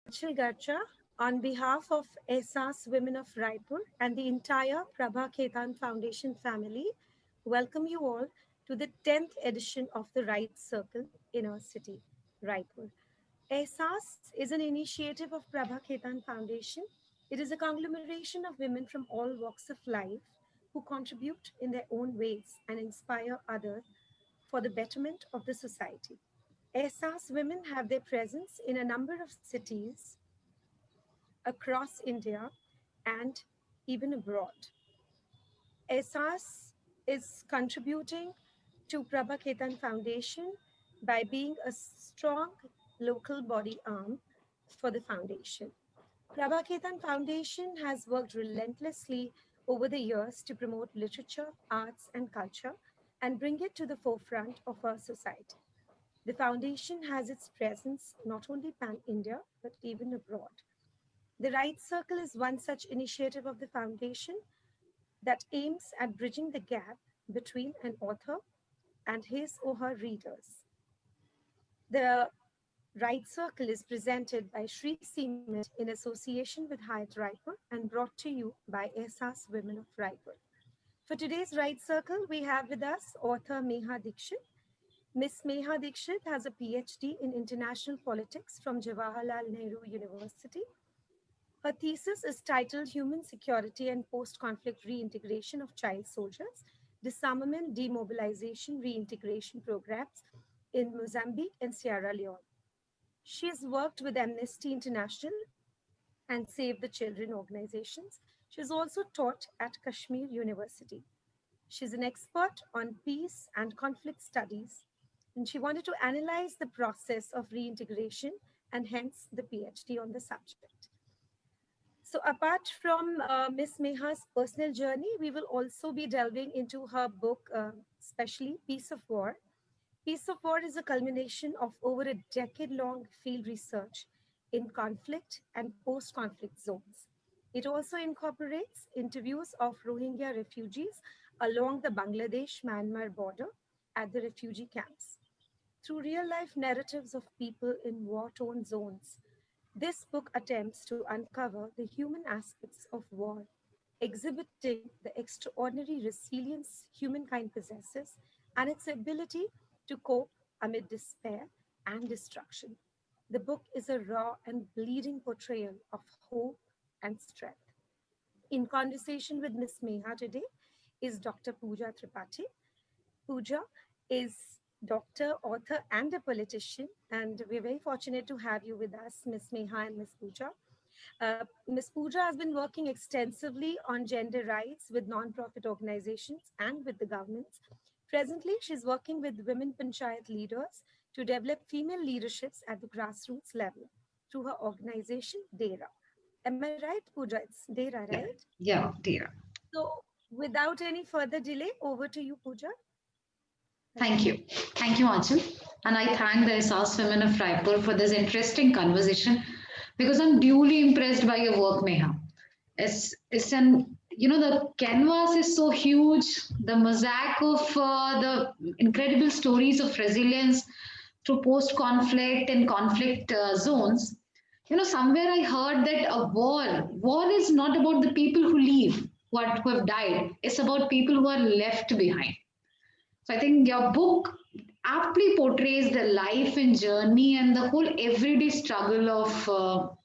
Anchal Garcha, on behalf of ESAS Women of Raipur and the entire Prabha Khetan Foundation family, welcome you all to the 10th edition of the Right Circle in our city, Raipur. ESAS is an initiative of Prabha Khetan Foundation. It is a conglomeration of women from all walks of life who contribute in their own ways and inspire others for the betterment of the society. ESAS women have their presence in a number of cities across India and even abroad. ESAS is contributing to Prabha Ketan Foundation by being a strong local body arm for the foundation. Prabha Ketan Foundation has worked relentlessly over the years to promote literature, arts, and culture and bring it to the forefront of our society. The foundation has its presence not only pan India but even abroad. The Right Circle is one such initiative of the foundation that aims at bridging the gap between an author and his or her readers. The Right Circle is presented by Sri Cement in association with Hyatt Raipur and brought to you by ESAS Women of Raipur. For today's Right Circle, we have with us author Meha Dixit. Miss Meha Dixit has a PhD in international politics from Jawaharlal Nehru University. Her thesis is titled Human Security and Post-Conflict Reintegration of Child Soldiers, Disarmament, Demobilization, Reintegration Programs in Mozambique and Sierra Leone. She has worked with Amnesty International and Save the Children organizations. She has also taught at Kashmir University. She's an expert on peace and conflict studies, and she wanted to analyze the process of reintegration and hence the PhD on the subject. So, apart from Miss Meha's personal journey, we will also be delving into her book, especially Peace of War. Peace of War is a culmination of over a decade long field research in conflict and post conflict zones. It also incorporates interviews of Rohingya refugees along the Bangladesh Myanmar border at the refugee camps. Through real life narratives of people in war torn zones, this book attempts to uncover the human aspects of war, exhibiting the extraordinary resilience humankind possesses and its ability to cope amid despair and destruction. The book is a raw and bleeding portrayal of hope and strength. In conversation with Ms. Meha today is Dr. Pooja Tripathi. Pooja is doctor, author, and a politician, and we're very fortunate to have you with us, Ms. Meha and Ms. Pooja. Ms. Pooja has been working extensively on gender rights with non-profit organizations and with the governments. Presently, she's working with women panchayat leaders to develop female leaderships at the grassroots level through her organization, DERA. Am I right, Pooja? It's DERA, Yeah, right? yeah, dear. So, without any further delay, over to you, Pooja. Thank Thank you. you. Thank you, Anchal. And I thank the SAS Women of Raipur for this interesting conversation because I'm duly impressed by your work, Meha. It's the canvas is so huge, the mosaic of the incredible stories of resilience through post conflict and conflict zones. Somewhere I heard that war is not about the people who leave, who have died, it's about people who are left behind. So I think your book aptly portrays the life and journey and the whole everyday struggle of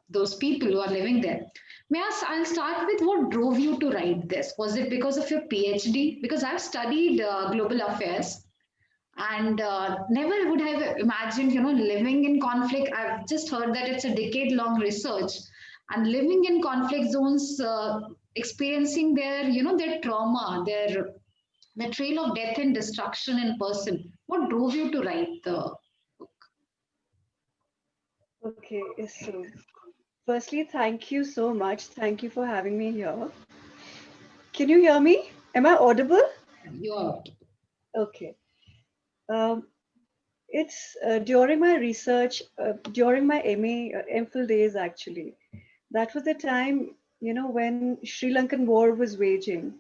those people who are living there. I'll start with what drove you to write this. Was it because of your PhD? Because I've studied global affairs and never would have imagined, living in conflict. I've just heard that it's a decade-long research and living in conflict zones, experiencing their trauma, the trail of death and destruction in person. What drove you to write the book? Okay, so firstly, thank you so much. Thank you for having me here. Can you hear me? Am I audible? Your Okay. Um, it's during my research, during my MA, MPhil days actually. That was the time, when Sri Lankan war was waging.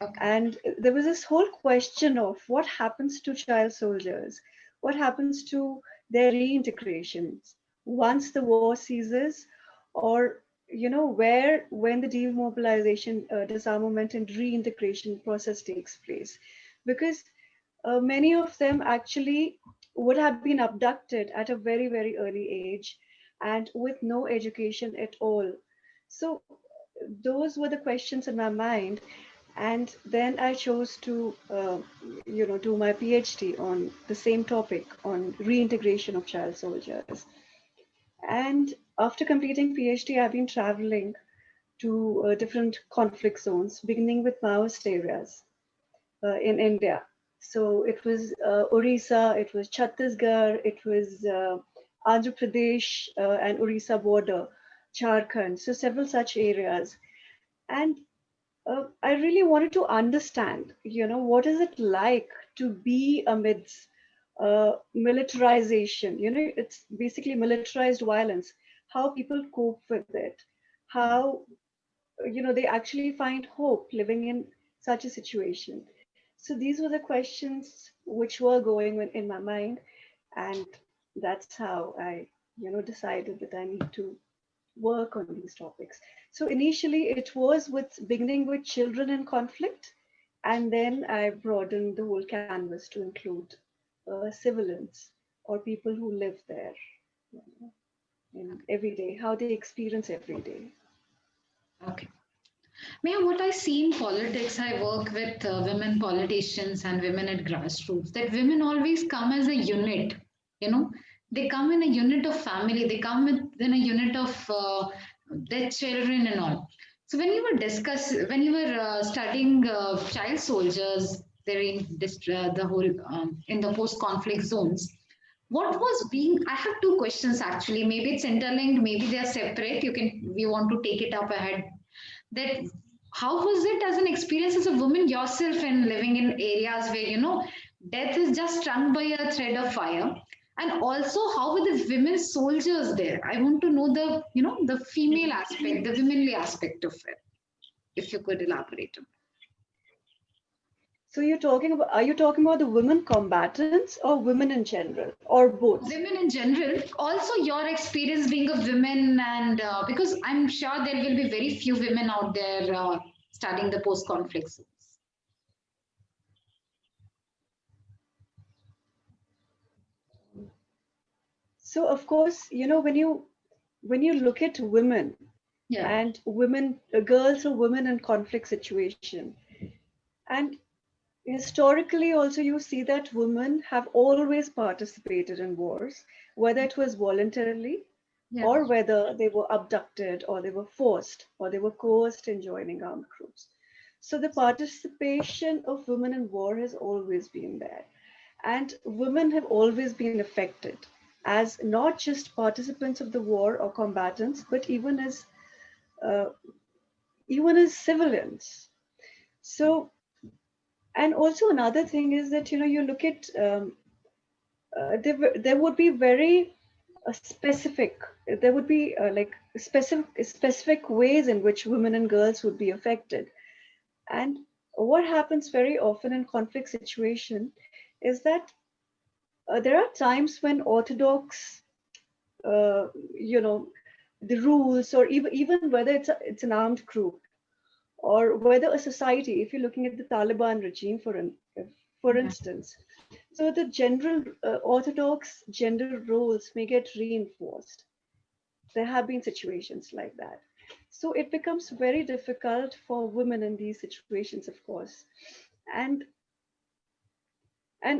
okay. And there was this whole question of what happens to child soldiers? What happens to their reintegrations? once the war ceases, or where when the demobilization, disarmament and reintegration process takes place, because many of them actually would have been abducted at a very, very early age and with no education at all. So those were the questions in my mind. And then I chose to, do my PhD on the same topic on reintegration of child soldiers. And after completing PhD, I've been traveling to different conflict zones, beginning with Maoist areas in India. So it was Orissa, it was Chhattisgarh, it was Andhra Pradesh and Orissa border, Jharkhand. So several such areas. And I really wanted to understand, what is it like to be amidst militarization? It's basically militarized violence, how people cope with it, how, they actually find hope living in such a situation. So these were the questions which were going in my mind. And that's how I, decided that I need to work on these topics. So initially it was with beginning with children in conflict, and then I broadened the whole canvas to include civilians or people who live there, you know, in every day, how they experience every day. Okay. Mia, what I see in politics, I work with women politicians and women at grassroots, that women always come as a unit, you know, they come in a unit of family, they come in a unit of their children and all. So when you were studying child soldiers, they're in the whole, in the post-conflict zones, what was being, I have two questions actually, maybe it's interlinked, maybe they are separate, we want to take it up ahead, that how was it as an experience as a woman yourself and living in areas where death is just strung by a thread of fire, and also how were the women soldiers there? I want to know the the female aspect, the womanly aspect of it, if you could elaborate on So are you talking about the women combatants or women in general or both? women in general, also your experience being a woman, and because I'm sure there will be very few women out there studying the post conflict zones. So of course, when you look at women Yeah. and women, girls or women in conflict situation, and historically also you see that women have always participated in wars, whether it was voluntarily Yeah. or whether they were abducted or they were forced or they were coerced in joining armed groups. So the participation of women in war has always been there. And women have always been affected as not just participants of the war or combatants, but uh, even as civilians. So, and also another thing is that you look at there would be very specific. There would be like specific ways in which women and girls would be affected. And what happens very often in conflict situation is that there are times when orthodox, uh, you know, the rules, or even whether it's an armed group, or whether a society, if you're looking at the Taliban regime, for Yeah. instance, so the general orthodox gender roles may get reinforced. There have been situations like that. So it becomes very difficult for women in these situations, of course. And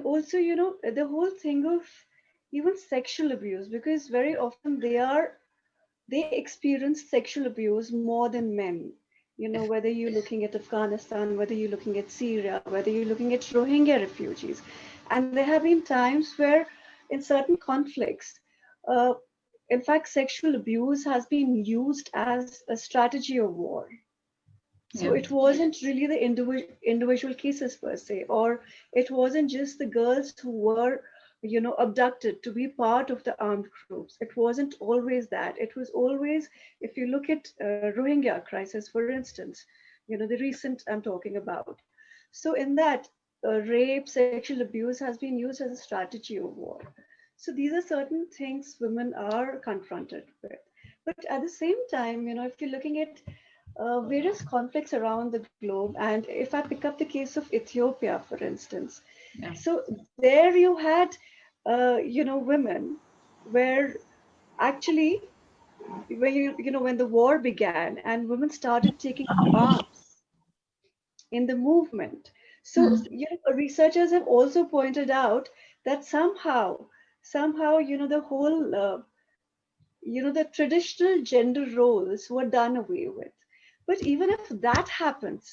also, the whole thing of even sexual abuse, because very often they experience sexual abuse more than men. Whether you're looking at Afghanistan, whether you're looking at Syria, whether you're looking at Rohingya refugees. And there have been times where, in certain conflicts, uh, in fact, sexual abuse has been used as a strategy of war. So Yeah. it wasn't really the individual cases per se, or it wasn't just the girls who were, abducted to be part of the armed groups. It wasn't always that. It was always, if you look at Rohingya crisis, for instance, the recent I'm talking about. So in that, rape, sexual abuse has been used as a strategy of war. So these are certain things women are confronted with. But at the same time, if you're looking at various conflicts around the globe, and if I pick up the case of Ethiopia, for instance, Yeah. so there you had, women where actually when the war began and women started taking up arms in the movement. So, Hmm. researchers have also pointed out that somehow, the whole, the traditional gender roles were done away with. But even if that happens,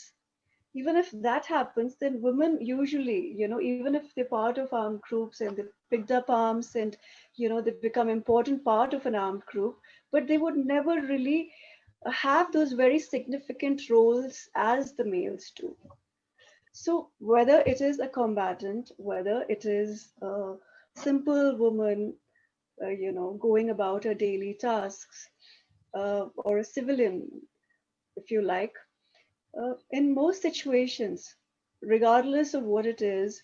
then women usually, even if they're part of armed groups and they've picked up arms and, they become important part of an armed group, but they would never really have those very significant roles as the males do. So whether it is a combatant, whether it is a simple woman, going about her daily tasks, or a civilian, if you like, in most situations, regardless of what it is,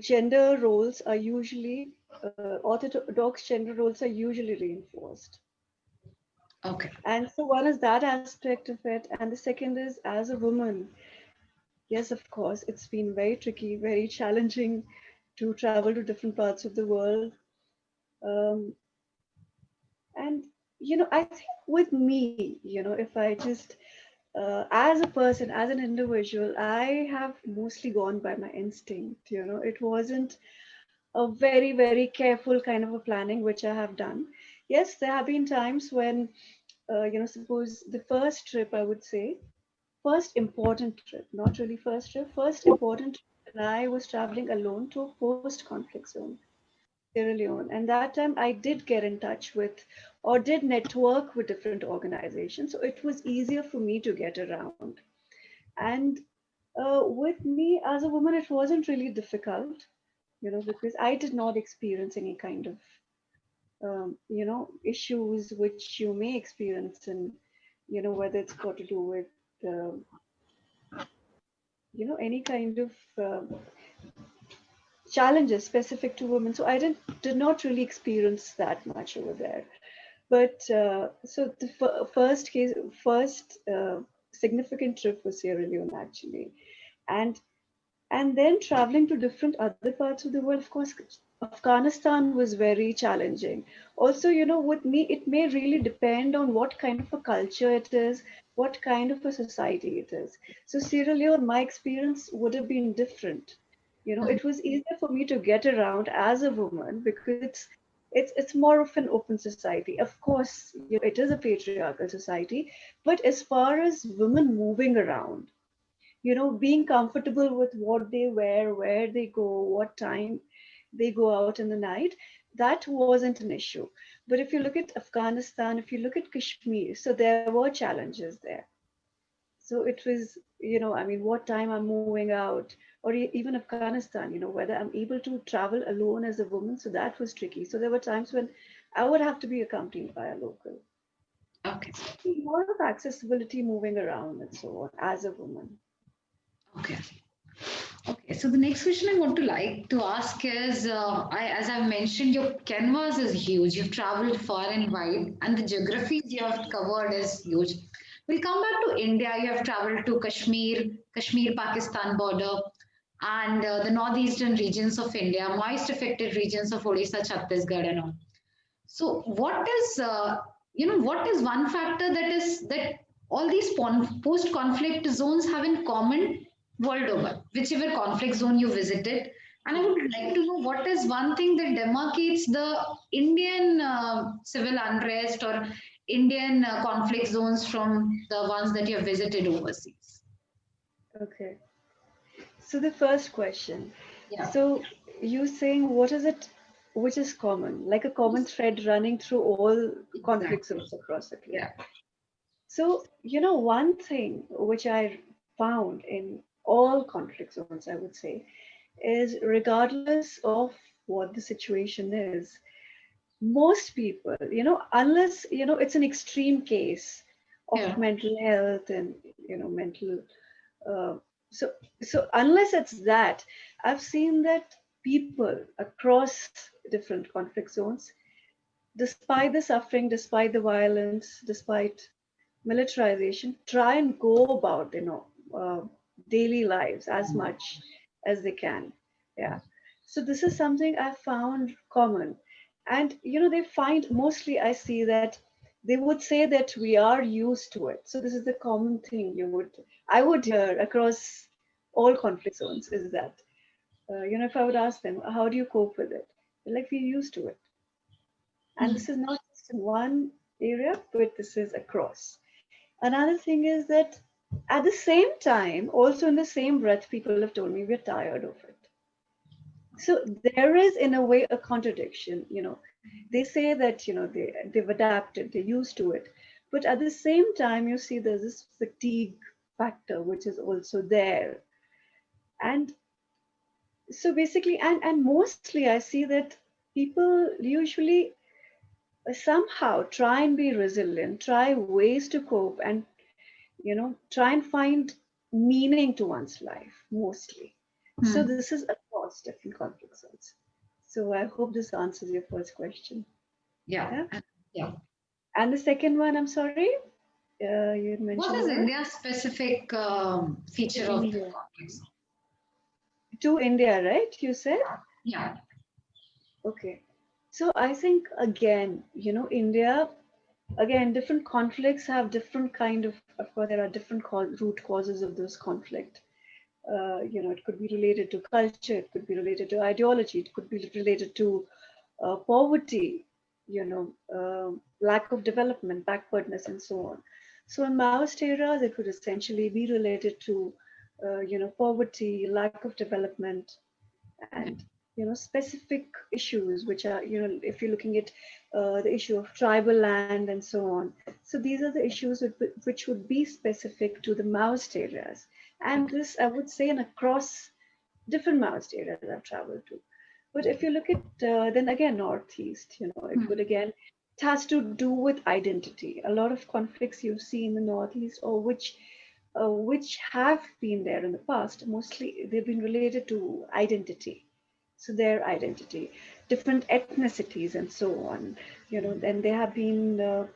gender roles are usually, orthodox gender roles are usually reinforced. Okay. And so one is that aspect of it, and the second is as a woman, yes, of course, it's been very tricky, very challenging to travel to different parts of the world. Um, and, I think with me, if I just, as a person, as an individual, I have mostly gone by my instinct. It wasn't a very, very careful kind of a planning which I have done. Yes, there have been times when, suppose the first trip, I would say, first important trip, not really first trip, first important trip, when I was traveling alone to a post-conflict zone, Sierra Leone. And that time I did get in touch with or did network with different organizations. So it was easier for me to get around. And with me as a woman, it wasn't really difficult, because I did not experience any kind of, issues which you may experience in, whether it's got to do with, uh, any kind of challenges specific to women. So I did not really experience that much over there. But so the first significant trip was Sierra Leone actually, and then traveling to different other parts of the world. Of course, Afghanistan was very challenging. Also, with me, it may really depend on what kind of a culture it is, what kind of a society it is. So Sierra Leone, my experience would have been different. Hmm. It was easier for me to get around as a woman because it's more of an open society. Of course, it is a patriarchal society, but as far as women moving around, being comfortable with what they wear, where they go, what time they go out in the night, that wasn't an issue. But if you look at Afghanistan, if you look at Kashmir, so there were challenges there. So it was, I mean, what time I'm moving out, or even Afghanistan, whether I'm able to travel alone as a woman. So that was tricky. So there were times when I would have to be accompanied by a local. Okay. So more of accessibility moving around and so on as a woman. Okay. Okay, so the next question I want to like to ask is, as I've mentioned, your canvas is huge. You've traveled far and wide, and the geographies you have covered is huge. We'll come back to India. You have traveled to Kashmir-Pakistan border, and the northeastern regions of India, moist affected regions of Odisha, Chhattisgarh, and all. So, what is one factor that all these post-conflict zones have in common world over, whichever conflict zone you visited? And I would like to know what is one thing that demarcates the Indian civil unrest or Indian conflict zones from the ones that you have visited overseas? Okay. So the first question. Yeah, So you saying what is it which is common, like a common thread running through all conflict exactly. zones across the globe? Yeah, So, one thing which I found in all conflict zones, I would say, is regardless of what the situation is, most people, unless, it's an extreme case of yeah, mental health and, mental, uh, so unless it's that, I've seen that people across different conflict zones, despite the suffering, despite the violence, despite militarization, try and go about, daily lives as much as they can. Yeah. So this is something I found common. And, they find mostly I see that they would say that we are used to it. So this is the common thing I would hear across all conflict zones is that, if I would ask them, how do you cope with it? They're like, we're used to it. And this is not just in one area, but this is across. Another thing is that at the same time, also in the same breath, people have told me we're tired of it. So there is, in a way, a contradiction. They say that they've adapted, they're used to it, but at the same time, you see there's this fatigue factor which is also there, and so basically, and mostly, I see that people usually somehow try and be resilient, try ways to cope, and try and find meaning to one's life mostly. So this is across different conflict zones. So I hope this answers your first question. Yeah. Yeah. Yeah. And the second one, I'm sorry, you What mentioned is about India's specific feature of the India. complex? To India, right? You said? Yeah. Okay. So I think again, India, again, different conflicts have different of course, there are different root causes of those conflict. It could be related to culture, it could be related to ideology, it could be related to poverty, lack of development, backwardness, and so on. So in Maoist eras, it would essentially be related to, poverty, lack of development, and specific issues which are, if you're looking at the issue of tribal land and so on. So these are the issues which would be specific to the Maoist areas, and this I would say, and across different Maoist areas I've traveled to. But if you look at then again Northeast, it would again, it has to do with identity. A lot of conflicts you see in the Northeast, or which have been there in the past, mostly they've been related to identity. So their identity, different ethnicities, and so on. Then there have been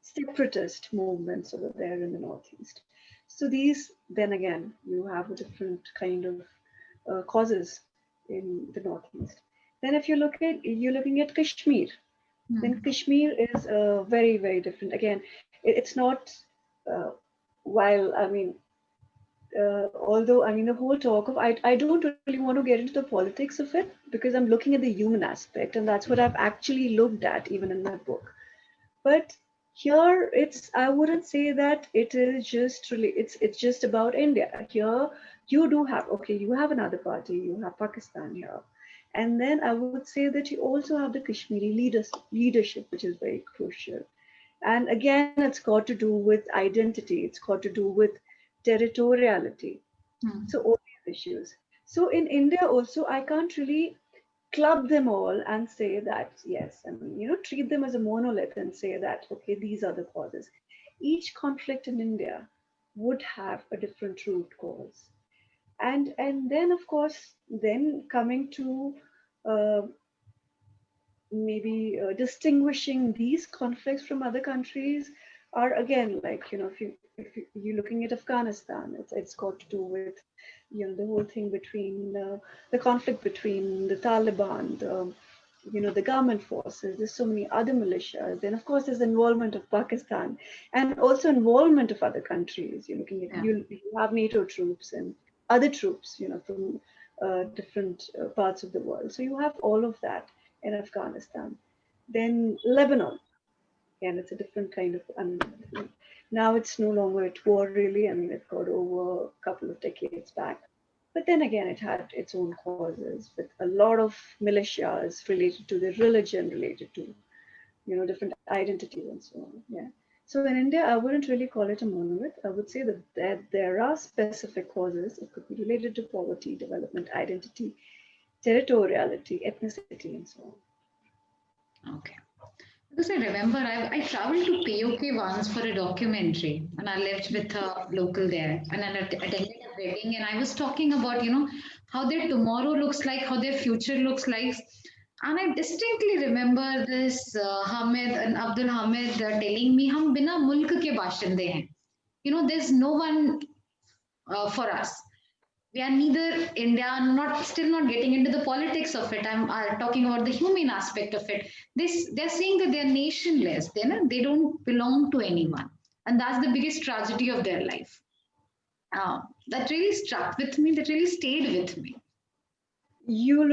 separatist movements over there in the Northeast. So these, then again, you have a different kind of causes in the Northeast. Then if you're looking at Kashmir, then Kashmir is very, very different. Again, it's not, uh, while, I mean, although, I mean, the whole talk of, I don't really want to get into the politics of it, because I'm looking at the human aspect, and that's what I've actually looked at even in my book. But here I wouldn't say that it is just really, it's just about India. Here you do have, okay, you have another party, you have Pakistan here. And then I would say that you also have the Kashmiri leadership, which is very crucial. And again, it's got to do with identity, it's got to do with territoriality. So all these issues. So in India also, I can't really club them all and say that, yes, I mean, treat them as a monolith and say that, okay, these are the causes. Each conflict in India would have a different root cause. And then, of course, then coming to uh, maybe distinguishing these conflicts from other countries are, again, like, if you're looking at Afghanistan, it's got to do with the whole thing between the conflict between the Taliban, the government forces. There's so many other militias. Then of course there's the involvement of Pakistan, and also involvement of other countries. You're looking at, you have NATO troops and other troops, from different parts of the world. So you have all of that in Afghanistan. Then Lebanon, and it's a different kind of, I mean, now it's no longer at war really. I mean, it got over a couple of decades back. But then again, it had its own causes with a lot of militias related to the religion, related to, different identities and so on. Yeah. So in India, I wouldn't really call it a monolith. I would say that there are specific causes. It could be related to poverty, development, identity, territoriality, ethnicity, and so on. Okay. Because I remember I traveled to POK once for a documentary, and I lived with a local there, and I attended a wedding, and I was talking about, how their tomorrow looks like, how their future looks like. And I distinctly remember this Hamid and Abdul Hamid telling me, "हम बिना मुल्क के बाशिंदे हैं." You know, there's no one for us. We are neither India, not still not getting into the politics of it. I'm talking about the human aspect of it. They're saying that they're nationless. They don't belong to anyone, and that's the biggest tragedy of their life. That really struck with me. That really stayed with me. You're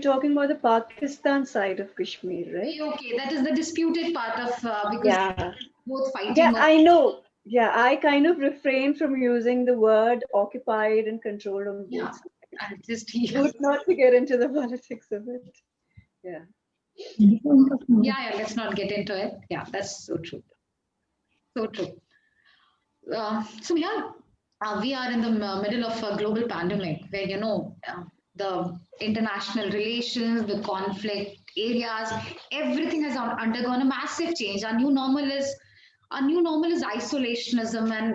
talking about the Pakistan side of Kashmir, right? Okay, that is the disputed part of because Yeah. both Yeah, fighting. I know. Yeah, I kind of refrain from using the word occupied and controlled on both Yeah, sides. and just yeah, Good not to get into the politics of it. Yeah. yeah. Let's not get into it. Yeah, that's so true. So true. So yeah, we are in the middle of a global pandemic where the international relations, the conflict areas, everything has undergone a massive change. Our new normal is isolationism and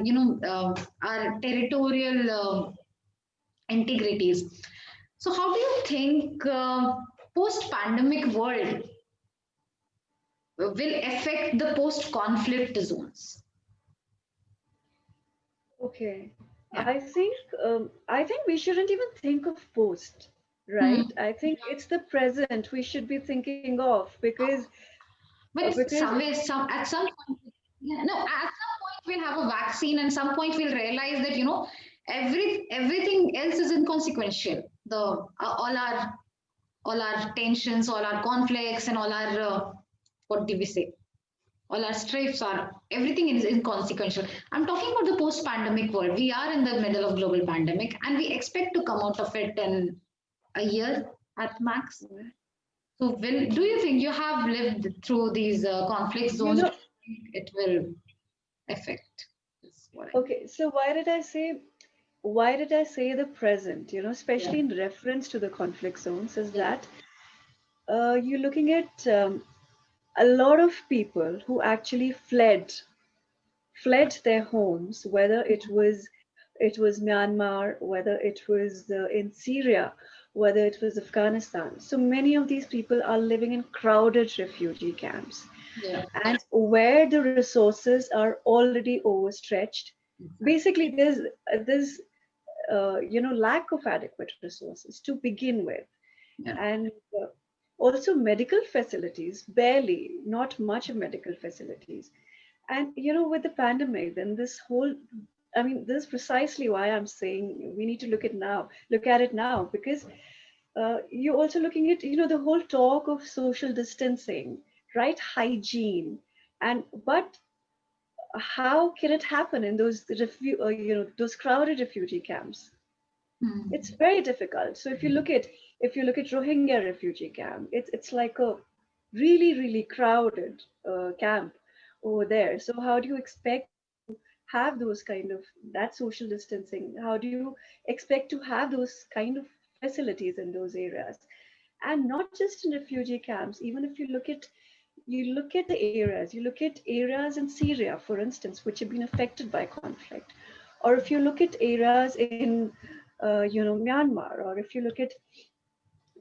our territorial integrities. So how do you think post-pandemic world will affect the post-conflict zones? Okay. Yeah. I think we shouldn't even think of post, Hmm. right? I think it's the present we should be thinking of But because somewhere, at some point, yeah, no, at some point we'll have a vaccine, and some point we'll realize that everything else is inconsequential. All our tensions, all our conflicts, and all our what do we say? All our strifes are everything is inconsequential. I'm talking about the post-pandemic world. We are in the middle of global pandemic, and we expect to come out of it in a year at max. So, do you think you have lived through these conflict you zones? Do know, you think it will affect? Is what I okay, so why did I say the present, yeah. especially in reference to the conflict zones, is that you're looking at a lot of people who actually fled their homes, whether it was Myanmar, whether it was in Syria, whether it was Afghanistan. So many of these people are living in crowded refugee camps, Yeah. and where the resources are already overstretched. Basically, there's lack of adequate resources to begin with, Yeah. and also medical facilities, barely, not much of medical facilities. And with the pandemic, then this is precisely why I'm saying we need to look at it now, because you're also looking at the whole talk of social distancing, right? Hygiene, and but how can it happen in those crowded refugee camps? It's Hmm. very difficult. So if you look at Rohingya refugee camp, it's like a really really crowded camp over there. So how do you expect have those kind of that social distancing? How do you expect to have those kind of facilities in those areas? And not just in refugee camps. Even if you look at the areas, you look at areas in Syria, for instance, which have been affected by conflict, or if you look at areas in Myanmar, or if you look at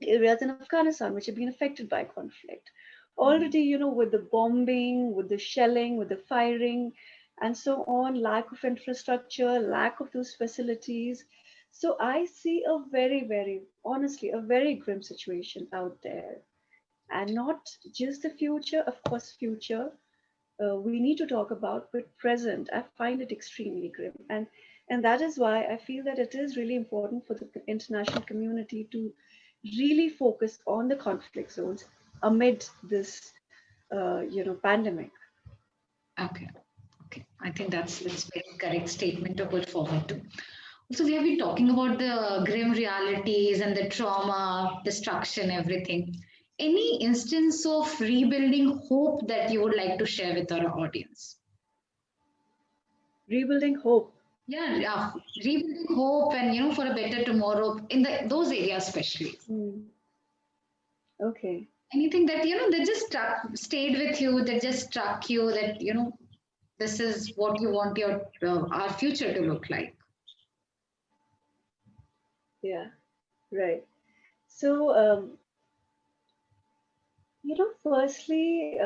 areas in Afghanistan which have been affected by conflict. Already, with the bombing, with the shelling, with the firing, and so on, lack of infrastructure, lack of those facilities. So I see a very, very, honestly, a very grim situation out there. And not just the future, of course, future we need to talk about, but present, I find it extremely grim. And that is why I feel that it is really important for the international community to really focus on the conflict zones amid this pandemic. Okay. Okay. I think that's very correct statement to put forward to. Also, we have been talking about the grim realities and the trauma, destruction, everything. Any instance of rebuilding hope that you would like to share with our audience? Rebuilding hope. Yeah, yeah. Rebuilding hope and for a better tomorrow in those areas especially. Hmm. Okay. Anything that that just stayed with you, that just struck you, that this is what you want your our future to look like. Yeah. Right. So, firstly,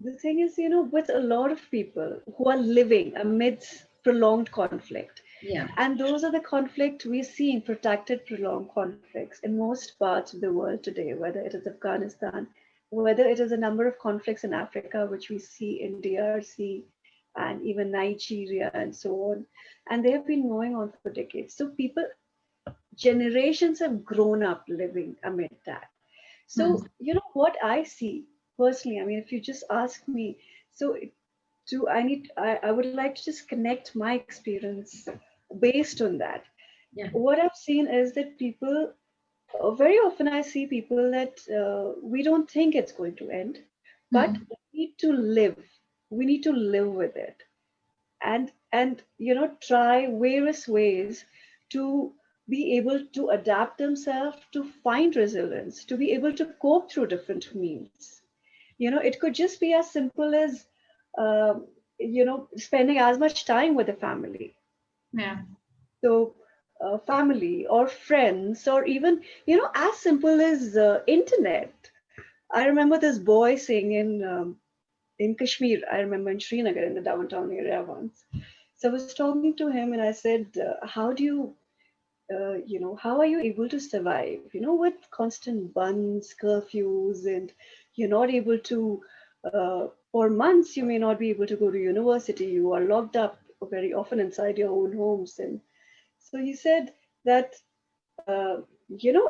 the thing is, with a lot of people who are living amidst prolonged conflict, Yeah. and those are the conflict we see in protracted, prolonged conflicts in most parts of the world today, whether it is Afghanistan, whether it is a number of conflicts in Africa, which we see in DRC and even Nigeria and so on. And they have been going on for decades. So people, generations have grown up living amid that. Hmm. So, what I see personally, I mean, if you just ask me, so I would like to just connect my experience based on that. Yeah. What I've seen is that people, very often I see people that we don't think it's going to end, but Hmm. we need to live. We need to live with it, and try various ways to be able to adapt themselves, to find resilience, to be able to cope through different means. It could just be as simple as spending as much time with the family. Yeah. So family or friends, or even as simple as internet. I remember this boy saying in Kashmir, I remember in Srinagar in the downtown area once. So I was talking to him and I said, how do you, how are you able to survive, with constant buns, curfews, and you're not able to, for months, you may not be able to go to university. You are locked up very often inside your own homes. And so he said that,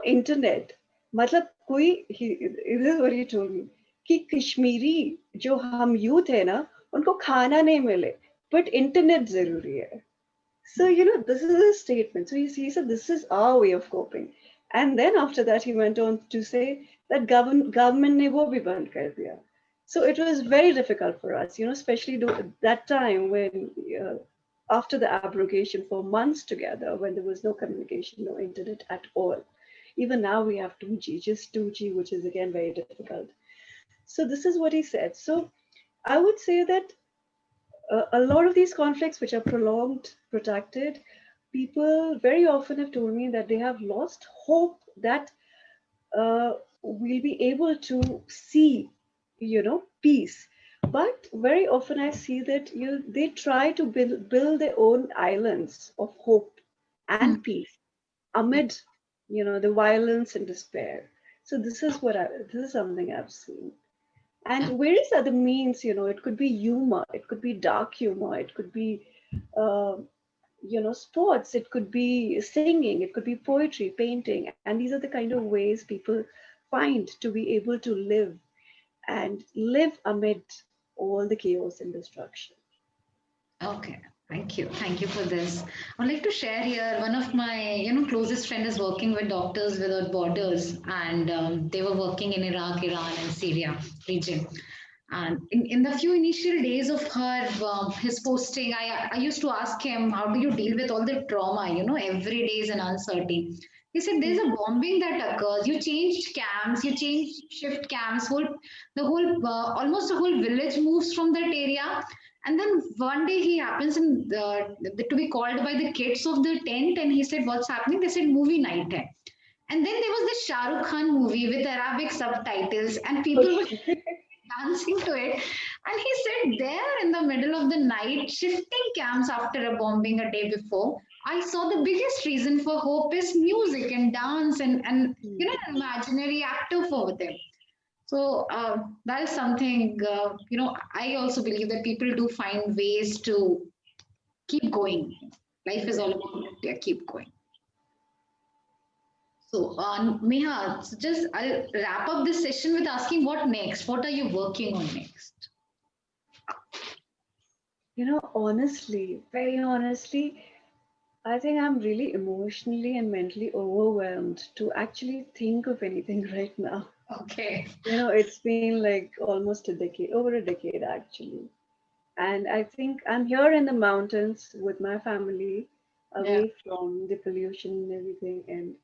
internet, मतलब कोई, this is what he told me, कि कश्मीरी जो हम youth है ना, उनको खाना नहीं मिले, but internet जरूरी है. So, this is a statement. So he said, this is our way of coping. And then after that, he went on to say that government ne wo bhi band kar diya. So it was very difficult for us, especially that time when, after the abrogation for months together, when there was no communication, no internet at all. Even now we have 2G, just 2G, which is again very difficult. So this is what he said. So I would say that a lot of these conflicts, which are prolonged, protracted, people very often have told me that they have lost hope that we'll be able to see, peace. But very often I see that they try to build their own islands of hope Hmm. and peace amid, the violence and despair. So this is something I've seen. And various other means, it could be humor, it could be dark humor, it could be uh, sports, it could be singing, it could be poetry, painting, and these are the kind of ways people find to be able to live and live amid all the chaos and destruction. Okay, thank you. Thank you for this. I'd like to share here one of my, closest friend is working with Doctors Without Borders, and they were working in Iraq, Iran, and Syria region. And in the few initial days of his posting, I used to ask him, how do you deal with all the trauma? Every day is an uncertain. He said, there's a bombing that occurs. You changed camps, you change shift camps, almost the whole village moves from that area. And then one day he happens to be called by the kids of the tent, and he said, what's happening? They said, movie night hai. And then there was this Shah Rukh Khan movie with Arabic subtitles, and people were Okay. dancing to it. And he said, there in the middle of the night, shifting camps after a bombing a day before, I saw the biggest reason for hope is music and dance and an imaginary actor for them. So that is something, I also believe that people do find ways to keep going. Life is all about keep going. So, Meha, so just I'll wrap up this session with asking what next? What are you working on next? Honestly, very honestly, I think I'm really emotionally and mentally overwhelmed to actually think of anything right now. Okay. It's been like almost a decade, over a decade actually. And I think I'm here in the mountains with my family, Yeah. away from the pollution and everything, and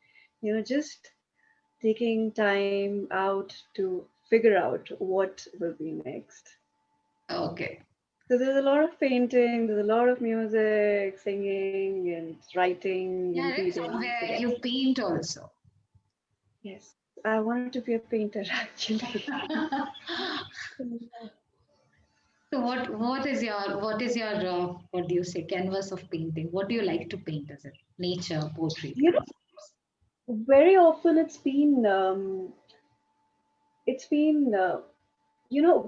just taking time out to figure out what will be next. Okay. So there's a lot of painting, there's a lot of music, singing, and writing, Yeah, and I read reading. So somewhere you that's, paint also. yes, I wanted to be a painter actually. So what is your what do you say canvas of painting? What do you like to paint? Is it nature, portrait, You know, landscapes? very often it's been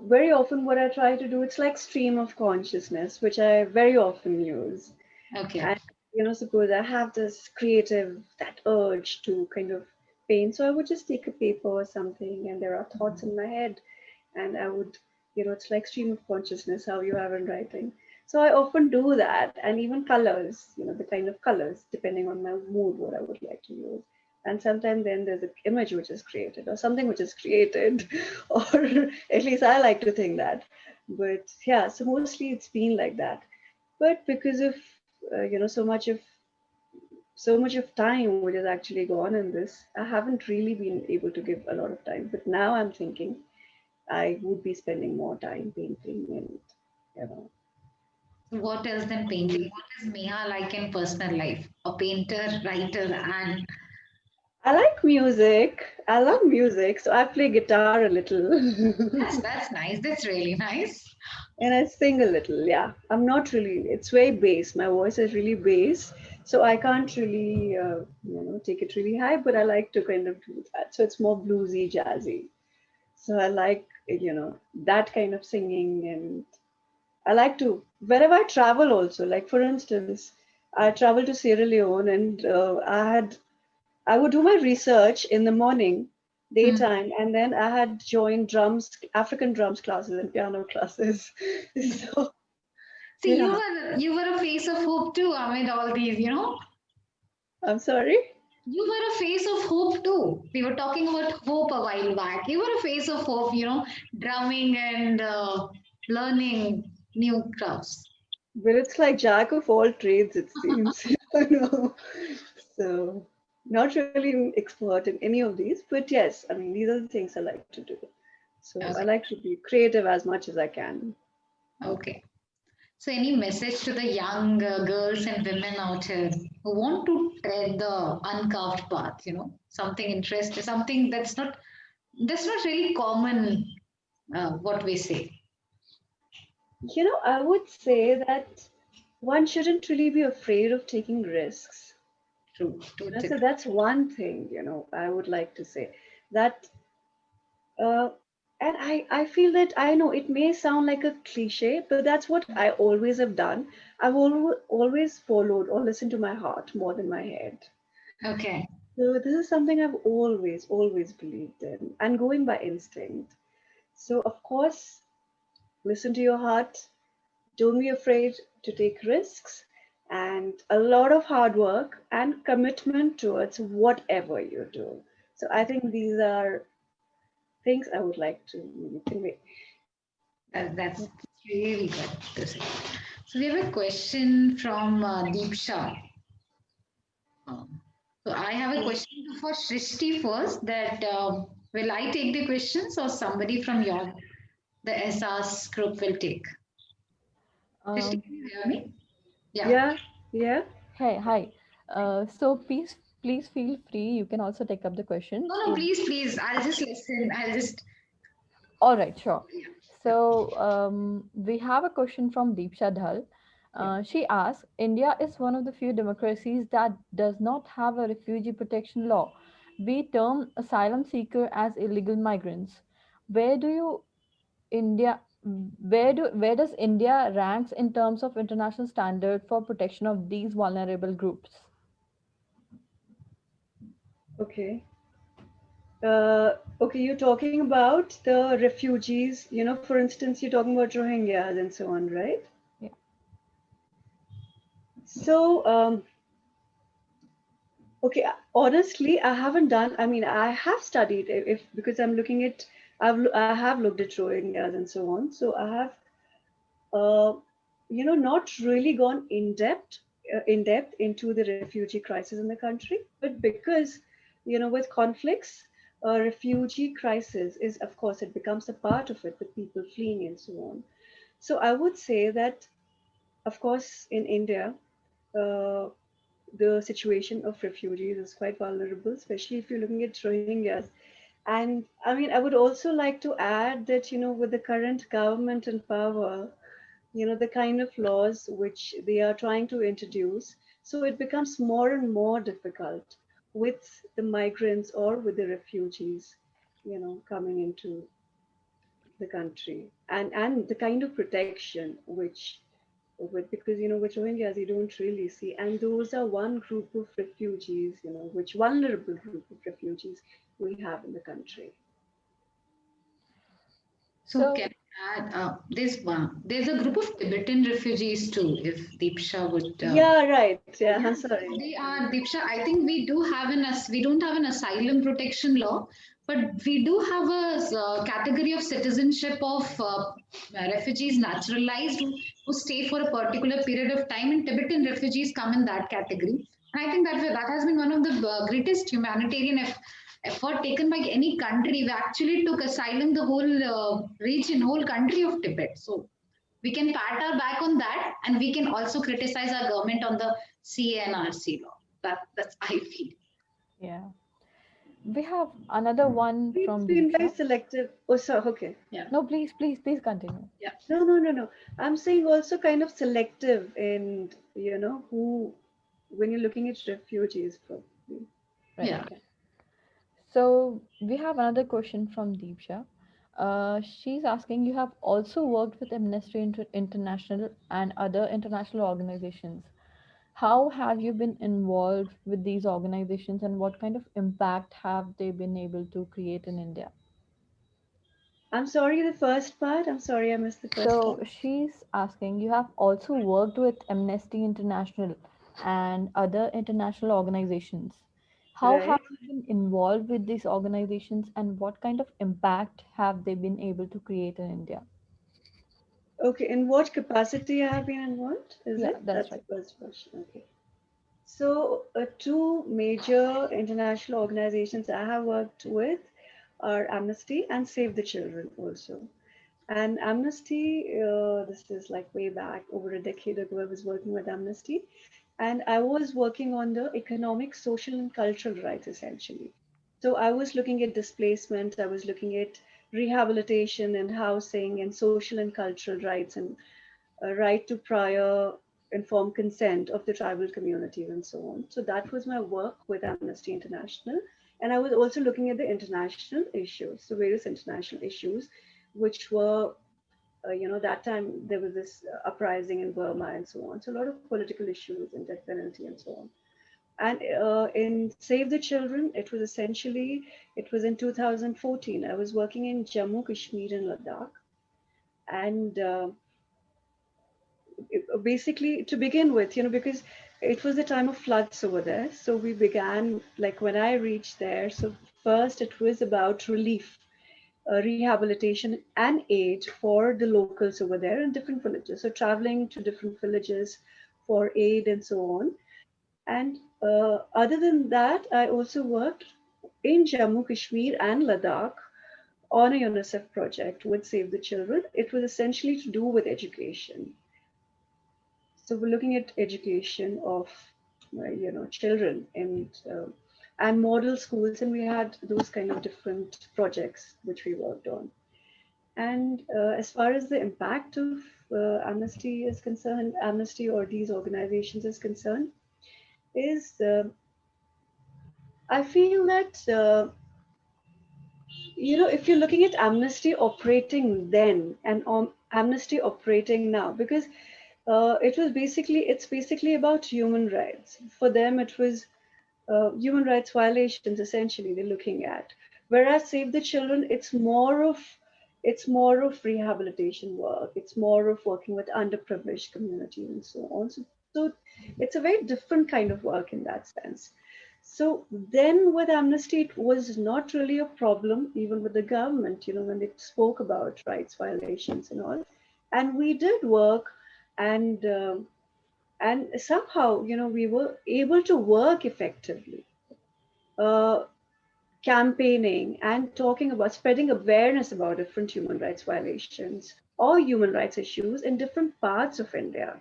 very often what I try to do, it's like stream of consciousness, which I very often use. Okay. And suppose I have this creative, that urge to kind of paint, so I would just take a paper or something, and there are thoughts in my head, and I would, it's like stream of consciousness, how you have in writing. So I often do that, and even colors, the kind of colors, depending on my mood, what I would like to use. And sometimes then there's an image which is created, or something which is created, or at least I like to think that. But yeah, so mostly it's been like that. But because of so much of time which has actually gone in this, I haven't really been able to give a lot of time. But now I'm thinking I would be spending more time painting and you know. So what else than painting? What is Meha like in personal life? A painter, writer, and I like music. I love music, so I play guitar a little. that's nice. That's really nice. And I sing a little. Yeah, I'm not really. It's very bass. My voice is really bass, so I can't really, take it really high. But I like to kind of do that. So it's more bluesy, jazzy. So I like, that kind of singing, and I like to wherever I travel also. Like for instance, I traveled to Sierra Leone, and I would do my research in the morning, Hmm. daytime, and then I had joined African drums classes and piano classes. So See, you yeah, were you were a face of hope too amid all these, you know. I'm sorry. You were a face of hope too. We were talking about hope a while back. You were a face of hope, you know, drumming and learning new crafts. But it's like jack of all trades, it seems. know. So not really an expert in any of these, but yes, I mean these are the things I like to do. So I Okay. like to be creative as much as I can. Okay. So, any message to the young girls and women out here who want to tread the uncarved path? You know, something interesting, something that's not really common. What we say. I would say that one shouldn't really be afraid of taking risks. True. So Totally. that's one thing, I would like to say that, uh, and I feel that I know it may sound like a cliche, but that's what I always have done. I've always followed or listened to my heart more than my head. Okay. So this is something I've always believed in and going by instinct. So of course, listen to your heart. Don't be afraid to take risks, and a lot of hard work and commitment towards whatever you do. So I think these are things I would like to really convey. That's really good to say. So, we have a question from Deepsha. Um, so, I have a question for Shrishti first. That will I take the questions or somebody from the SAS group will take? Shrishti, Um, can you hear me? Yeah. Yeah, yeah. hey, hi. So please feel free. You can also take up the No, questions. no, please, please. I'll just listen. I'll just. All right, sure. Yeah. Yeah. So we have a question from Deepsha Dhal. Yeah. She asks, India is one of the few democracies that does not have a refugee protection law. We term asylum seeker as illegal migrants. Where do you India where does India ranks in terms of international standard for protection of these vulnerable groups? Okay. Okay, you're talking about the refugees, for instance, you're talking about Rohingyas and so on, right? Yeah. So, okay, honestly, I haven't done, I mean, I have studied if because I'm looking at, I have looked at Rohingyas and so on. So I have, uh, not really gone in depth into the refugee crisis in the country, but because, with conflicts, refugee crisis is, of course, it becomes a part of it with people fleeing and so on. So I would say that, of course, in India, uh, the situation of refugees is quite vulnerable, especially if you're looking at Rohingyas. And I mean, I would also like to add that, with the current government in power, the kind of laws which they are trying to introduce, so it becomes more and more difficult with the migrants or with the refugees, coming into the country, and the kind of protection which because with Rohingyas you don't really see, and those are one group of refugees, which vulnerable group of refugees we have in the country. So can So, I add, there's a group of Tibetan refugees too, if Deepsha would. Yeah, right. Yeah, I'm Yeah, sorry. they are, Deepsha. I think we do have we don't have an asylum protection law, but we do have a category of citizenship of refugees naturalized who stay for a particular period of time, and Tibetan refugees come in that category. And I think that has been one of the greatest humanitarian effort taken by any country. We actually took asylum the whole region, whole country of Tibet. So we can pat our back on that, and we can also criticize our government on the CANRC law. That's I feel. yeah, we have another one It's from been very Deepsha. selective. Oh, sorry. Okay. Yeah, No, please, please, please continue. yeah, No, no, no, no. I'm saying also kind of selective in, who, when you're looking at refugees, probably. Right. yeah. Yeah. So we have another question from Deepsha. She's asking, you have also worked with Amnesty International and other international organizations. How have you been involved with these organizations and what kind of impact have they been able to create in India? I'm sorry, the first part. I'm sorry, I missed the first So part. she's asking, you have also worked with Amnesty International and other international organizations. How have Right. you been involved with these organizations and what kind of impact have they been able to create in India? Okay. In what capacity I have been involved? Is Yeah, it? that's That's the right. first question. Okay. So, two major international organizations I have worked with are Amnesty and Save the Children also. And Amnesty, this is like way back, over a decade ago, I was working with Amnesty. And I was working on the economic, social, and cultural rights essentially. So I was looking at displacement, I was looking at rehabilitation and housing and social and cultural rights and right to prior informed consent of the tribal communities and so on. So that was my work with Amnesty International. And I was also looking at the international issues, so various international issues, which were, that time there was this uprising in Burma and so on. So a lot of political issues and death penalty and so on. And in Save the Children, it was in 2014. I was working in Jammu, Kashmir, and Ladakh. And basically to begin with, because it was the time of floods over there. So we began, like when I reached there, so first it was about relief, rehabilitation and aid for the locals over there in different villages. So traveling to different villages for aid and so on. And other than that, I also worked in Jammu, Kashmir, and Ladakh on a UNICEF project with Save the Children. It was essentially to do with education. So we're looking at education of children and model schools, and we had those kind of different projects which we worked on. And as far as the impact of Amnesty is concerned, Amnesty or these organizations is concerned, is I feel that if you're looking at Amnesty operating then and Amnesty operating now, because it's basically about human rights. For them, it was human rights violations essentially they're looking at. Whereas Save the Children, it's more of rehabilitation work. It's more of working with underprivileged communities and so on. So it's a very different kind of work in that sense. So then with Amnesty, it was not really a problem, even with the government, when they spoke about rights violations and all. And we did work, and somehow, we were able to work effectively, uh, campaigning and talking about spreading awareness about different human rights violations. or human rights issues in different parts of India.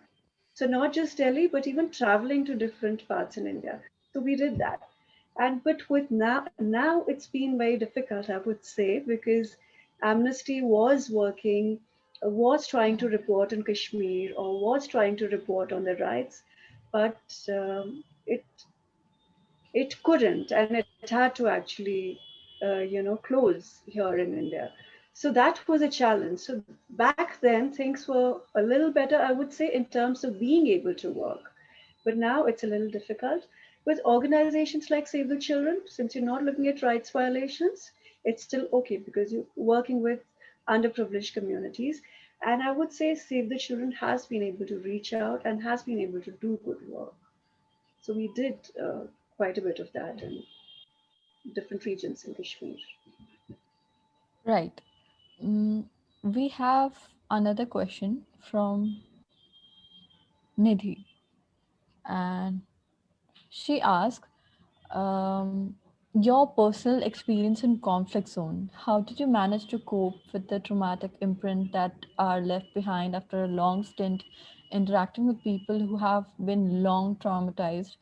So not just Delhi, but even traveling to different parts in India. So we did that. And but with now it's been very difficult, I would say, because Amnesty was working, was trying to report on Kashmir or was trying to report on the rights, but it couldn't, and it had to actually close here in India. So that was a challenge. So back then things were a little better, I would say, in terms of being able to work, but now it's a little difficult with organizations like Save the Children. Since you're not looking at rights violations, it's still okay because you're working with underprivileged communities. And I would say Save the Children has been able to reach out and has been able to do good work. So we did quite a bit of that in different regions in Kashmir. Right. Mm, we have another question from Nidhi, and she asks, your personal experience in conflict zone. How did you manage to cope with the traumatic imprint that are left behind after a long stint interacting with people who have been long traumatized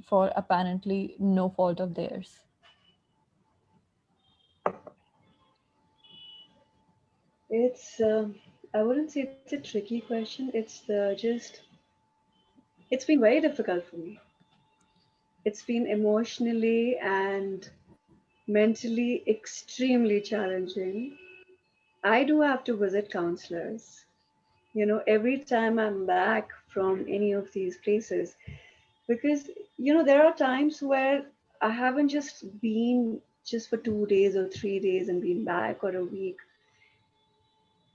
for apparently no fault of theirs? It's I wouldn't say it's a tricky question. It's been very difficult for me. It's been emotionally and mentally extremely challenging. I do have to visit counselors. Every time I'm back from any of these places, because there are times where I haven't just been just for 2 days or 3 days and been back, or a week.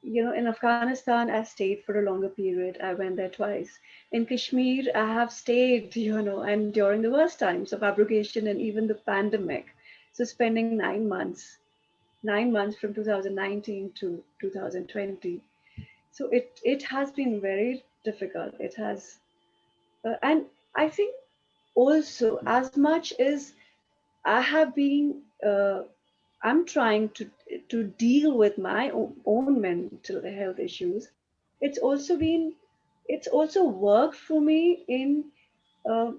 In Afghanistan, I stayed for a longer period. I went there twice. In Kashmir, I have stayed, and during the worst times of abrogation and even the pandemic. So spending 9 months from 2019 to 2020. So it has been very difficult. It has, and I think also, as much as I have been, I'm trying to deal with my own mental health issues. It's also been, it's also worked for me in, uh,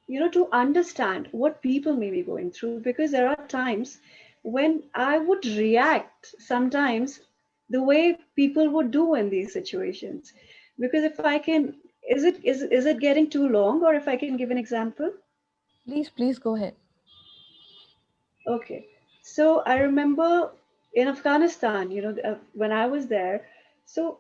to understand what people may be going through, because there are times when I would react sometimes the way people would do in these situations. Because if I can, is it getting too long, or if I can give an example? Please go ahead. Okay. So I remember in Afghanistan, when I was there, so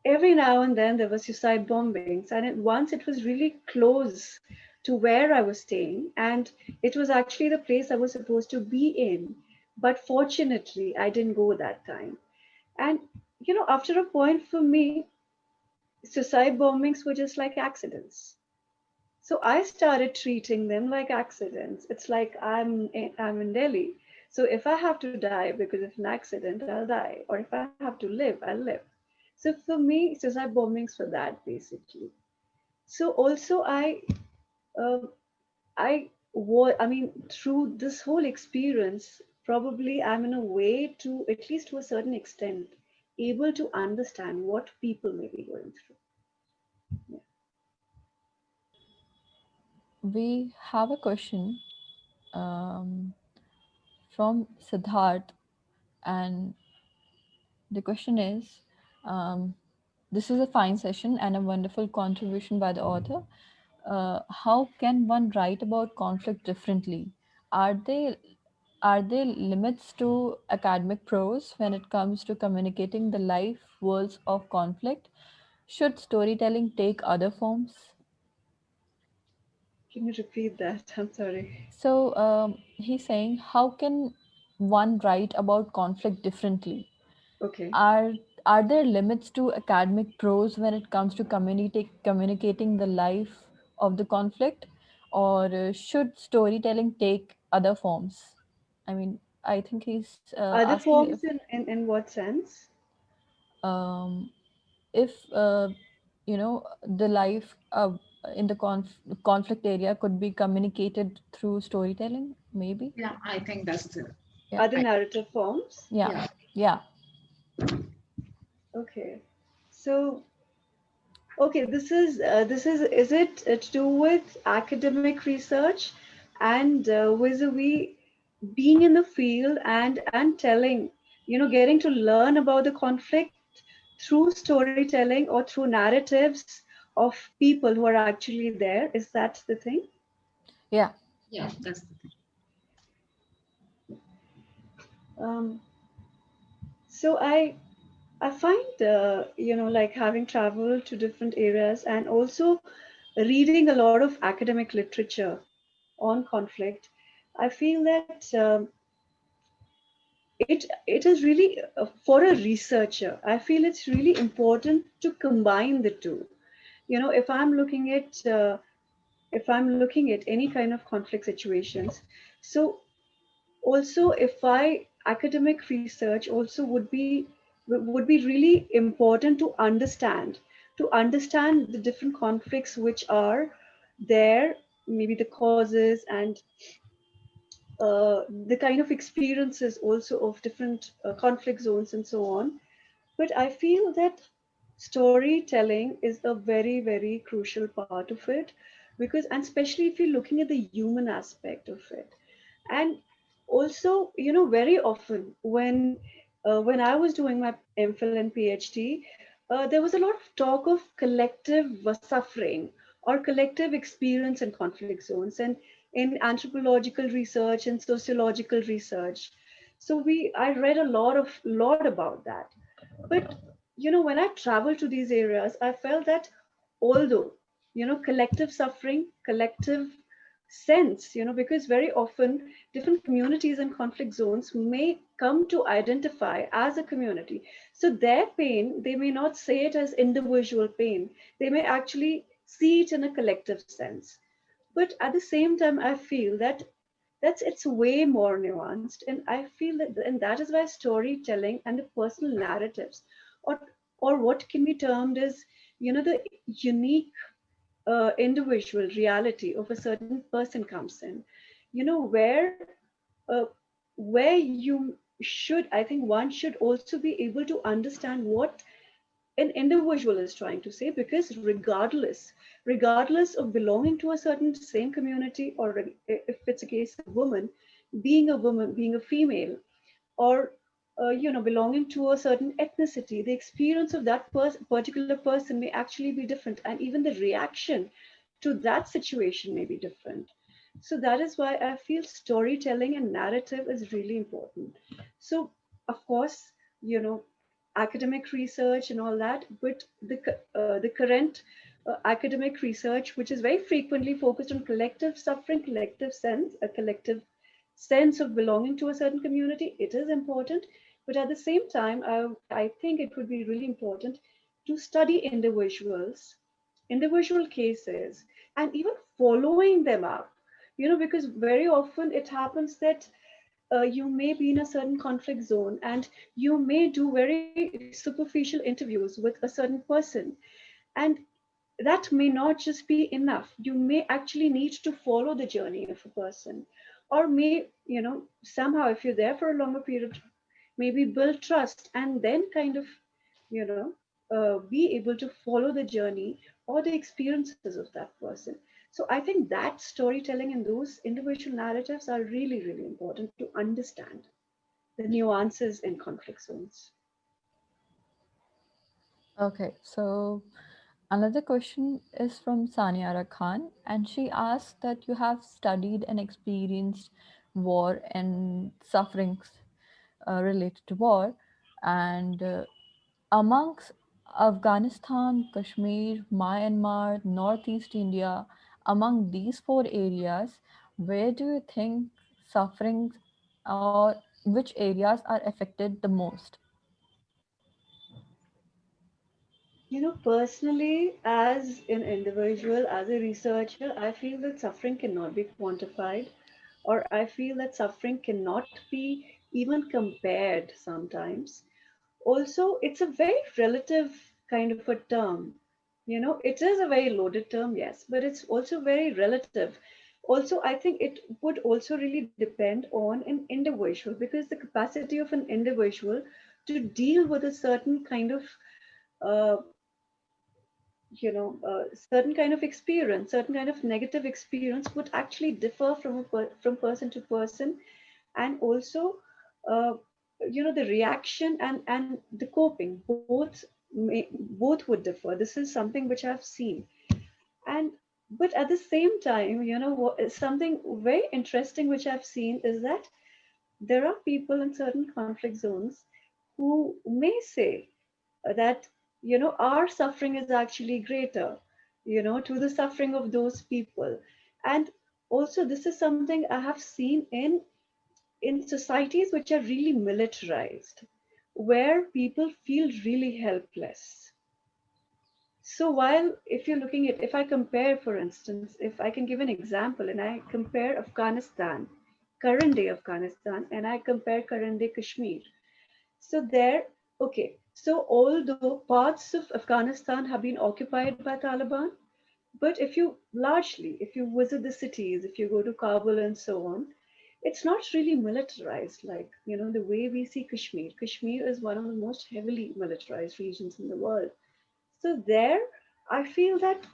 every now and then there were suicide bombings, and once it was really close to where I was staying, and it was actually the place I was supposed to be in. But fortunately, I didn't go that time. And, after a point for me, suicide bombings were just like accidents. So I started treating them like accidents. It's like I'm in Delhi. So if I have to die because of an accident, I'll die. Or if I have to live, I'll live. So for me, suicide bombings were that basically. So also uh, I mean, through this whole experience, probably I'm in a way to, at least to a certain extent, able to understand what people may be going through. Yeah. We have a question um, from Siddharth, and the question is, um, this is a fine session and a wonderful contribution by the author. How can one write about conflict differently? Are they are there limits to academic prose when it comes to communicating the life worlds of conflict? Should storytelling take other forms? Can you repeat that? I'm sorry. So he's saying, how can one write about conflict differently? Okay. Are are there limits to academic prose when it comes to communicating the life of the conflict, or should storytelling take other forms? I mean, I think he's Other asking forms in what sense? um, if the life in the conflict area could be communicated through storytelling, maybe. Yeah, I think that's the Yeah, Other right. narrative forms? yeah, Yeah. yeah. Okay. So, okay, is it to do with academic research and vis-a-vis being in the field and telling, getting to learn about the conflict through storytelling or through narratives of people who are actually there. Is that the thing? Yeah. Yeah, that's the thing. Um, so I find like having traveled to different areas and also reading a lot of academic literature on conflict, I feel that it is really for a researcher. I feel it's really important to combine the two. If I'm looking at any kind of conflict situations, so also if I academic research also would be really important to understand the different conflicts which are there, maybe the causes and the kind of experiences also of different conflict zones and so on. But I feel that storytelling is a very, very crucial part of it, because, and especially if you're looking at the human aspect of it. And also, very often when I was doing my MPhil and PhD, there was a lot of talk of collective suffering or collective experience in conflict zones and in anthropological research and sociological research. So I read a lot about that. But when I traveled to these areas, I felt that although collective suffering, collective sense, because very often different communities and conflict zones may come to identify as a community. So their pain, they may not say it as individual pain, they may actually see it in a collective sense. But at the same time, I feel that it's way more nuanced, and I feel that, and that is why storytelling and the personal narratives, or what can be termed as the unique individual reality of a certain person comes in, where uh, I think one should also be able to understand what an individual is trying to say, because regardless of belonging to a certain same community, or if it's a case of a woman being a female, or belonging to a certain ethnicity, the experience of that particular person may actually be different, and even the reaction to that situation may be different. So that is why I feel storytelling and narrative is really important. So of course, you know academic research and all that, but the current academic research, which is very frequently focused on collective suffering, collective sense, a collective sense of belonging to a certain community, it is important. But at the same time, I think it would be really important to study individual cases, and even following them up. Because very often it happens that you may be in a certain conflict zone and you may do very superficial interviews with a certain person, and that may not just be enough. You may actually need to follow the journey of a person, or may somehow, if you're there for a longer period, maybe build trust, and then kind of you know be able to follow the journey or the experiences of that person. So I think that storytelling and those individual narratives are really, really important to understand the nuances in conflict zones. Okay, so another question is from Saniara Khan, and she asks that you have studied and experienced war and sufferings related to war, and amongst Afghanistan, Kashmir, Myanmar, Northeast India, among these four areas, where do you think sufferings or which areas are affected the most? Personally, as an individual, as a researcher, I feel that suffering cannot be quantified, or I feel that suffering cannot be even compared sometimes. Also, it's a very relative kind of a term. It is a very loaded term, yes, but it's also very relative. Also, I think it would also really depend on an individual, because the capacity of an individual to deal with a certain kind of uh, certain kind of experience, certain kind of negative experience would actually differ from person to person, and also uh, the reaction and the coping, both would differ. This is something which I've seen. And but at the same time, something very interesting which I've seen is that there are people in certain conflict zones who may say that our suffering is actually greater, to the suffering of those people. And also this is something I have seen in societies which are really militarized, where people feel really helpless. So while, if you're looking at, if I compare, for instance, if I can give an example, and I compare Afghanistan, current day Afghanistan, and I compare current day Kashmir. So there, okay, so although parts of Afghanistan have been occupied by Taliban, but if you visit the cities, if you go to Kabul and so on, it's not really militarized like, the way we see Kashmir. Kashmir is one of the most heavily militarized regions in the world. So there, I feel that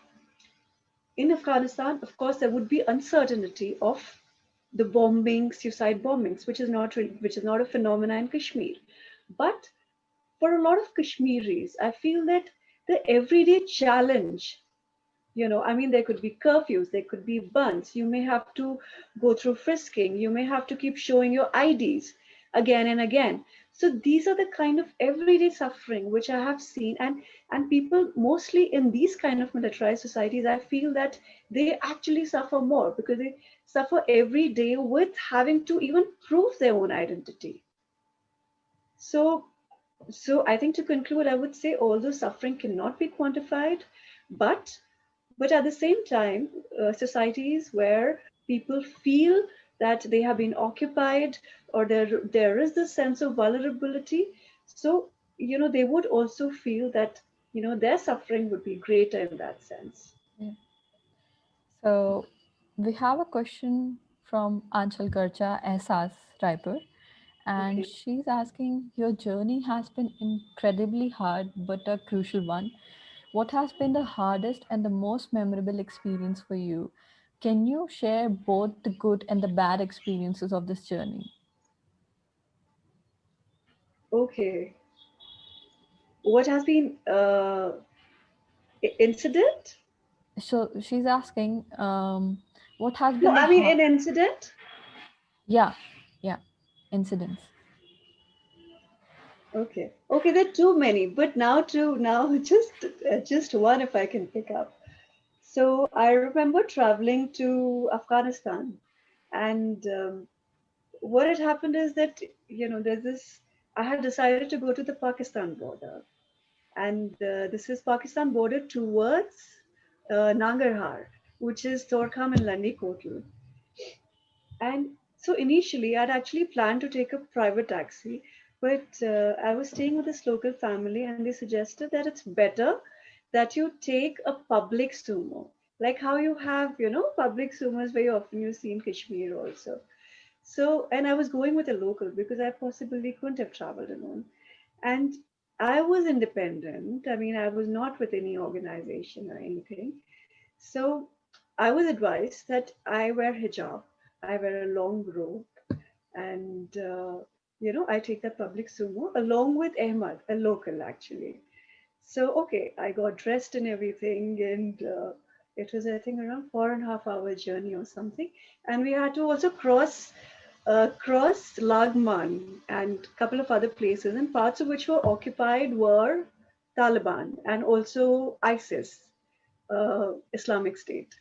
in Afghanistan, of course, there would be uncertainty of the bombings, suicide bombings, which is not a phenomenon in Kashmir. But for a lot of Kashmiris, I feel that the everyday challenge, I mean, there could be curfews, there could be bunts, you may have to go through frisking, you may have to keep showing your IDs again and again. So these are the kind of everyday suffering which I have seen, and people mostly in these kind of militarized societies, I feel that they actually suffer more because they suffer every day with having to even prove their own identity. So I think to conclude, I would say although suffering cannot be quantified, but at the same time, societies where people feel that they have been occupied, or there is this sense of vulnerability, so they would also feel that their suffering would be greater in that sense. Yeah. So we have a question from Anchal Garcha, Ehsas, Raipur, and Okay. she's asking, your journey has been incredibly hard but a crucial one. What has been the hardest and the most memorable experience for you? Can you share both the good and the bad experiences of this journey? Okay. What has been incident? So she's asking, what has No, been the I mean an incident. yeah, yeah, incidents. Okay. Okay, there are too many, but now just one if I can pick up. So I remember traveling to Afghanistan, and what had happened is that there's this. I had decided to go to the Pakistan border, and this is Pakistan border towards Nangarhar, which is Torkham and Landi Kotal. And so initially, I'd actually planned to take a private taxi, but I was staying with this local family, and they suggested that it's better that you take a public sumo, like how you have, public sumos very often you see in Kashmir also. So, and I was going with a local because I possibly couldn't have traveled alone. And I was independent. I mean, I was not with any organization or anything. So I was advised that I wear hijab, I wear a long robe, and I take the public sumo along with Ahmad, a local actually. So okay, I got dressed and everything, and it was I think around 4.5 hour journey or something, and we had to also cross Lagman and a couple of other places, and parts of which were occupied were Taliban and also ISIS, Islamic State.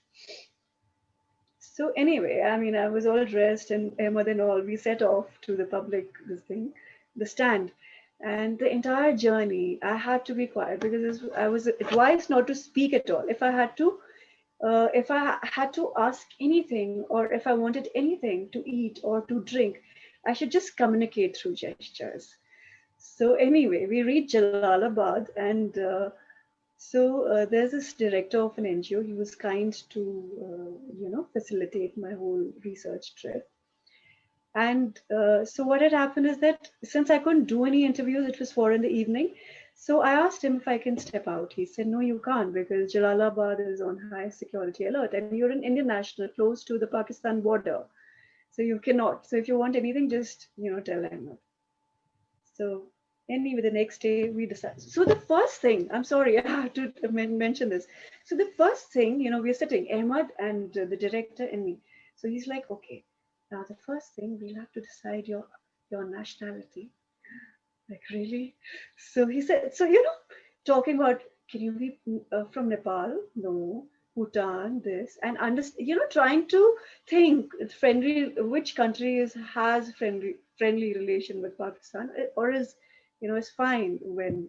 So anyway, I mean, I was all dressed and Ahmad and all. We set off to the public this thing, the stand, and the entire journey I had to be quiet because I was advised not to speak at all. If I had to ask anything or if I wanted anything to eat or to drink, I should just communicate through gestures. So anyway, we reached Jalalabad, and there's this director of an NGO. He was kind to, facilitate my whole research trip. And so what had happened is that since I couldn't do any interviews, it was 4 in the evening. So I asked him if I can step out. He said, no, you can't because Jalalabad is on high security alert and you're an Indian national close to the Pakistan border. So you cannot. So if you want anything, just, tell Ahmed. So anyway, the next day we decided. So the first thing, I'm sorry, I have to mention this. So the first thing, we're sitting, Ahmed and the director and me. So he's like, okay, now the first thing we'll have to decide your nationality. Like, really? So he said, so, talking about, can you be from Nepal? No. Bhutan, this, and understand, trying to think friendly, which country has friendly relation with Pakistan, or is fine when.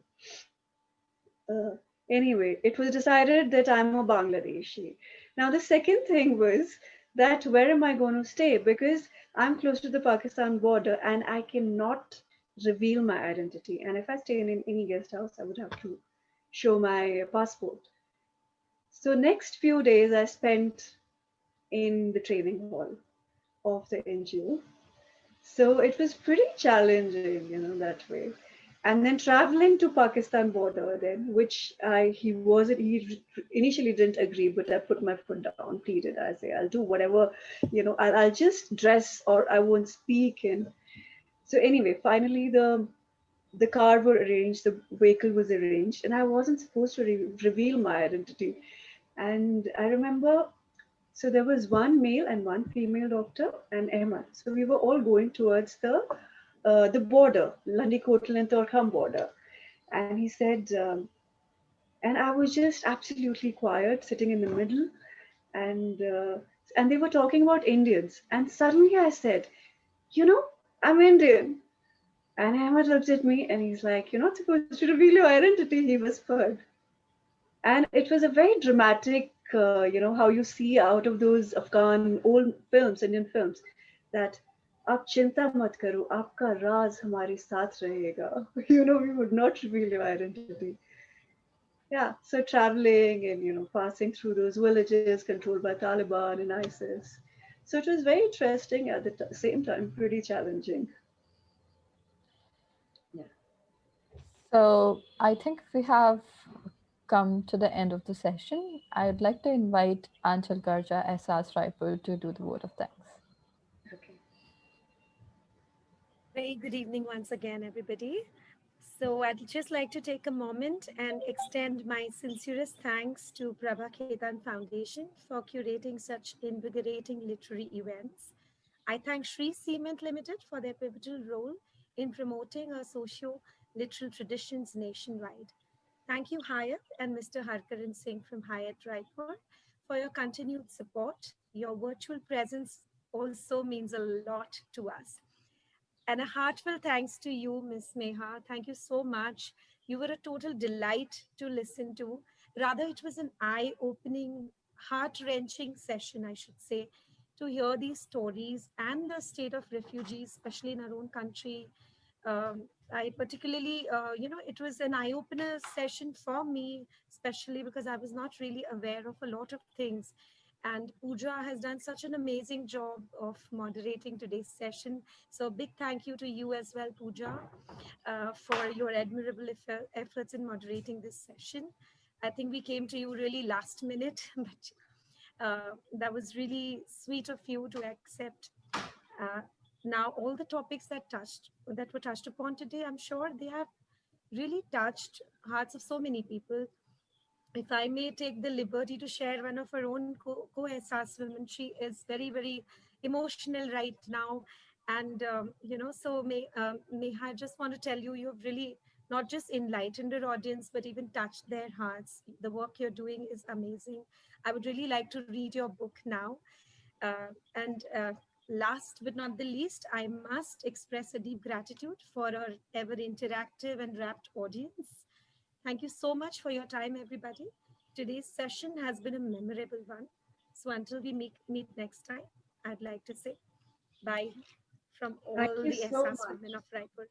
Uh, anyway, it was decided that I'm a Bangladeshi. Now, the second thing was that where am I going to stay? Because I'm close to the Pakistan border and I cannot reveal my identity. And if I stay in any guest house, I would have to show my passport. So, next few days I spent in the training hall of the NGO. So it was pretty challenging, that way. And then traveling to Pakistan border then, which he initially didn't agree, but I put my foot down, pleaded. I say, I'll do whatever, I'll just dress or I won't speak. And so anyway, finally the car were arranged, the vehicle was arranged, and I wasn't supposed to reveal my identity. And I remember so there was one male and one female doctor and Ahmad. So we were all going towards the border, Landikotal and Torkham border. And he said, and I was just absolutely quiet, sitting in the middle, and uh, and they were talking about Indians. And suddenly I said, you know, I'm Indian. And Ahmad looked at me and he's like, you're not supposed to reveal your identity, he whispered. And it was a very dramatic, how you see out of those Afghan old films, Indian films, that आप चिंता मत करो आपका राज हमारे साथ रहेगा. We would not reveal your identity. Yeah, so traveling and passing through those villages controlled by Taliban and ISIS. So it was very interesting at the same time, pretty challenging. Yeah. So I think we have come to the end of the session. I would like to invite Anchal Garja SR's Raipur to do the vote of thanks. Okay. Very good evening once again, everybody. So, I'd just like to take a moment and extend my sincerest thanks to Prabha Ketan Foundation for curating such invigorating literary events. I thank Sri Cement Limited for their pivotal role in promoting our socio literal traditions nationwide. Thank you, Hyatt and Mr. Harkaran Singh from Hyatt Raipur, for your continued support. Your virtual presence also means a lot to us. And a heartfelt thanks to you, Miss Meha. Thank you so much. You were a total delight to listen to. Rather, it was an eye opening, heart wrenching session, I should say, to hear these stories and the state of refugees, especially in our own country. I particularly, it was an eye opener session for me, especially because I was not really aware of a lot of things. And Pooja has done such an amazing job of moderating today's session. So, big thank you to you as well, Pooja, for your admirable efforts in moderating this session. I think we came to you really last minute, but that was really sweet of you to accept. Uh, Now, all the topics that were touched upon today, I'm sure they have really touched hearts of so many people. If I may take the liberty to share one of her own co-SRs women, she is very, very emotional right now. And, Neha, I just want to tell you, you've really not just enlightened her audience, but even touched their hearts. The work you're doing is amazing. I would really like to read your book now. And last but not the least, I must express a deep gratitude for our ever interactive and rapt audience. Thank you so much for your time, everybody. Today's session has been a memorable one. So until we meet next time, I'd like to say bye from Thank all you the so SRs much. women of Raipur.